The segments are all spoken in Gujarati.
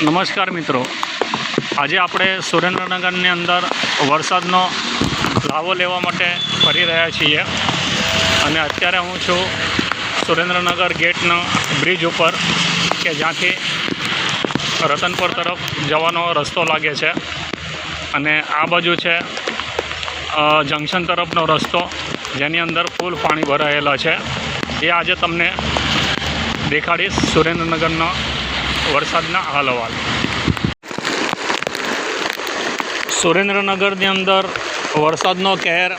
નમસ્કાર મિત્રો, આજે આપણે સુરેન્દ્રનગરની અંદર વરસાદનો લાવો લેવા માટે ફરી રહ્યા છીએ અને અત્યારે હું છું સુરેન્દ્રનગર ગેટના બ્રિજ ઉપર કે જ્યાંથી રતનપર તરફ જવાનો રસ્તો લાગે છે અને આ બાજુ છે જંકશન તરફનો રસ્તો જેની અંદર ફૂલ પાણી ભરાયેલા છે. એ આજે તમને દેખાડીશ સુરેન્દ્રનગરના વરસાદના હાલ હવાલ. સુરેન્દ્રનગરની અંદર વરસાદનો કહેર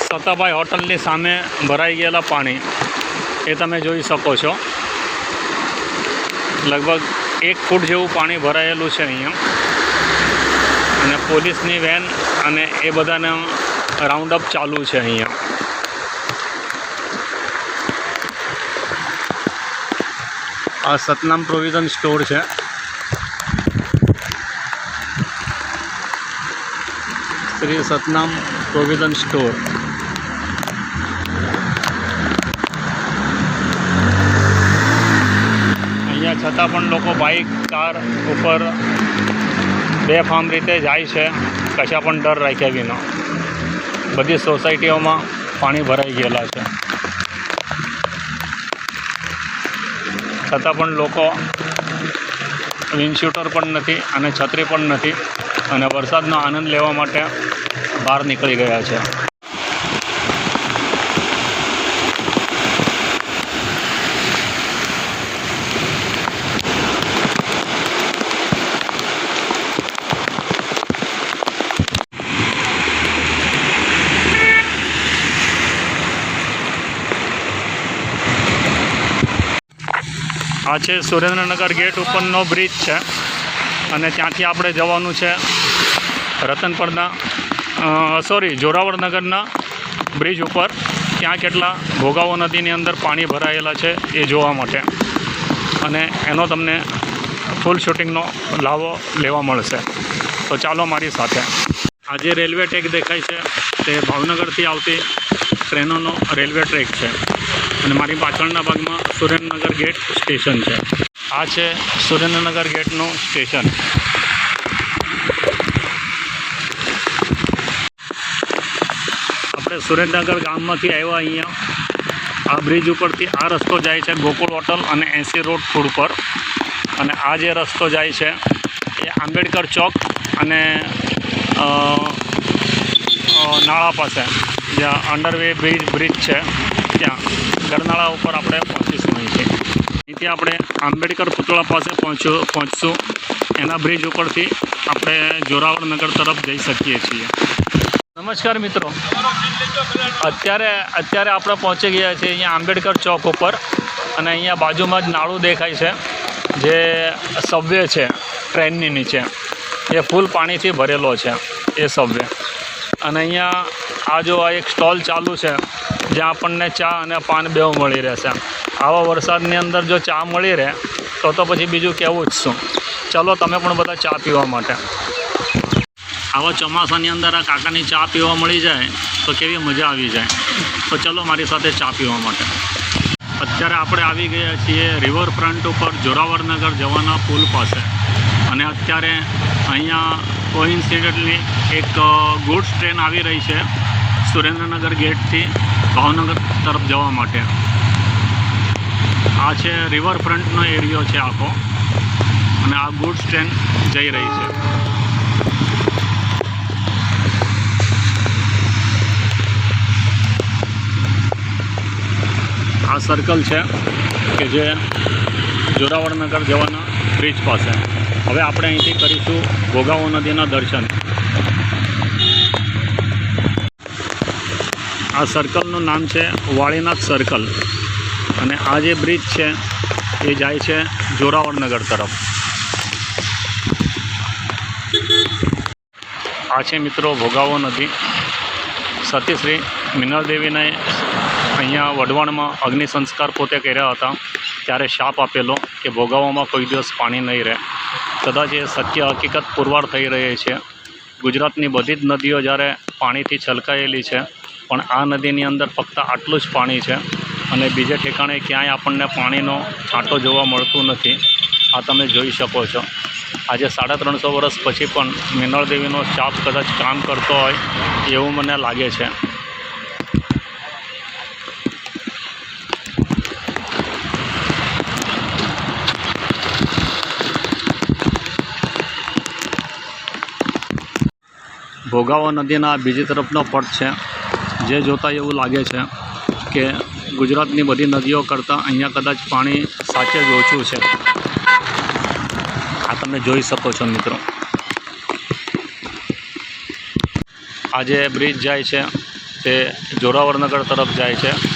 સતાભાઈ હોટલની સામે ભરાઈ ગયેલા પાણી એ તમે જોઈ શકો છો. લગભગ 1 ફૂટ જેવું પાણી ભરાયેલું છે અહીંયા અને પોલીસની વેન અને એ બધાને રાઉન્ડ અપ ચાલુ છે અહીંયા. આ સતનામ પ્રોવિઝન સ્ટોર છે. Shri સતનામ provision store. અહીંયા છતાં પણ લોકો બાઇક કાર ઉપર બેફામ રીતે જાય છે, કશા પણ ડર રાખ્યા વિના. બધી સોસાયટીઓમાં પાણી ભરાઈ ગયેલા છે, છતાં પણ લોકો વિન્ડશૂટર પણ નથી અને છત્રી પણ નથી અને વરસાદનો આનંદ લેવા માટે બહાર નીકળી ગયા છે. આ છે સુરેન્દ્રનગર ગેટ ઉપરનો બ્રિજ છે અને ત્યાંથી આપણે જવાનું છે રતનપરના જોરાવરનગરના બ્રિજ ઉપર. ત્યાં કેટલા ભોગાવો નદીની અંદર પાણી ભરાયેલા છે એ જોવા માટે અને એનો તમને ફૂલ શૂટિંગનો લાવો લેવા મળશે. તો ચાલો મારી સાથે. આ જે રેલવે ટ્રેક દેખાય છે તે ભાવનગરથી આવતી ટ્રેનોનો રેલવે ટ્રેક છે અને મારી પાછળના ભાગમાં સુરેન્દ્રનગર ગેટ સ્ટેશન છે. આ છે સુરેન્દ્રનગર ગેટનું સ્ટેશન. આપણે સુરેન્દ્રનગર ગામમાંથી આવ્યા અહીંયા આ બ્રિજ ઉપરથી આ રસ્તો જાય છે ગોકુળ હોટલ અને 80 રોડ ફૂડ પર અને આ જે રસ્તો જાય છે એ આંબેડકર ચોક અને નાળા પાસે જ્યાં અંડરવે બ્રિજ છે ત્યાં ગરનાળા ઉપર આપણે પહોંચીશું. અહીંથી આપણે આંબેડકર પુતળા પાસે પહોંચશું. એના બ્રિજ ઉપરથી આપણે જોરાવરનગર તરફ જઈ શકીએ છીએ. નમસ્કાર મિત્રો, અત્યારે આપણે પહોંચી ગયા છીએ અહીંયા આંબેડકર ચોક ઉપર અને અહીંયા બાજુમાં જ નાળું દેખાય છે જે સબવે છે ટ્રેનની નીચે. એ ફૂલ પાણીથી ભરેલો છે એ સબવે. અને અહીંયા આ એક સ્ટોલ ચાલુ છે જ્યાં આપણને ચા અને પાન બેવ મળી રહેશે. આવા વરસાદની અંદર જો ચા મળી રહે તો પછી બીજું કહેવું જ શું. ચલો તમે પણ બધા ચા પીવા માટે. આવા ચોમાસાની અંદર આ કાકાની ચા પીવા મળી જાય તો કેવી મજા આવી જાય. તો ચલો મારી સાથે ચા પીવા માટે. અત્યારે આપણે આવી ગયા છીએ રિવરફ્રન્ટ ઉપર જોરાવરનગર જવાના પુલ પાસે અને અત્યારે અહીંયા કોઇન્સિડન્ટલી એક ગુડ્સ ટ્રેન આવી રહી છે સુરેન્દ્રનગર ગેટથી ભાવનગર તરફ જવા માટે. આ છે રિવરફ્રન્ટનો એરિયો છે આખો અને આ ગુડ્સ ટ્રેન જઈ રહી છે. આ સર્કલ છે કે જે જોરાવરનગર જવાના બ્રિજ પાસે. હવે આપણે અહીંથી કરીશું ભોગાવો નદીના દર્શન. આ સર્કલનું નામ છે વાળીનાથ સર્કલ અને આ જે બ્રિજ છે એ જાય છે જોરાવરનગર તરફ. આ છે મિત્રો ભોગાવો નદી. સતીશ્રી મિનળદેવીને અહીંયા વઢવાણમાં અગ્નિ સંસ્કાર પોતે કર્યા હતા ત્યારે શાપ આપેલો કે ભોગાવોમાં કોઈ દિવસ પાણી નહીં રહે. કદાચ એ સત્ય હકીકત પુરવાર થઈ રહી છે. ગુજરાતની બધી જ નદીઓ જ્યારે પાણીથી છલકાયેલી છે પણ આ નદીની અંદર ફક્ત આટલું જ પાણી છે અને બીજે ઠેકાણે ક્યાંય આપણને પાણીનો છાંટો જોવા મળતું નથી. આ તમે જોઈ શકો છો. આજે 350 વર્ષ પછી પણ મિનળ દેવીનો ચાપ કદાચ કામ કરતો હોય એવું મને લાગે છે. ભોગાવો નદીના બીજી તરફનો પટ છે, જે જોતાં એવું લાગે છે કે ગુજરાતની બધી નદીઓ કરતાં અહીંયા કદાચ પાણી સાચે જ ઓછું છે. આ તમે જોઈ શકો છો મિત્રો. આ જે બ્રિજ જાય છે તે જોરાવરનગર તરફ જાય છે.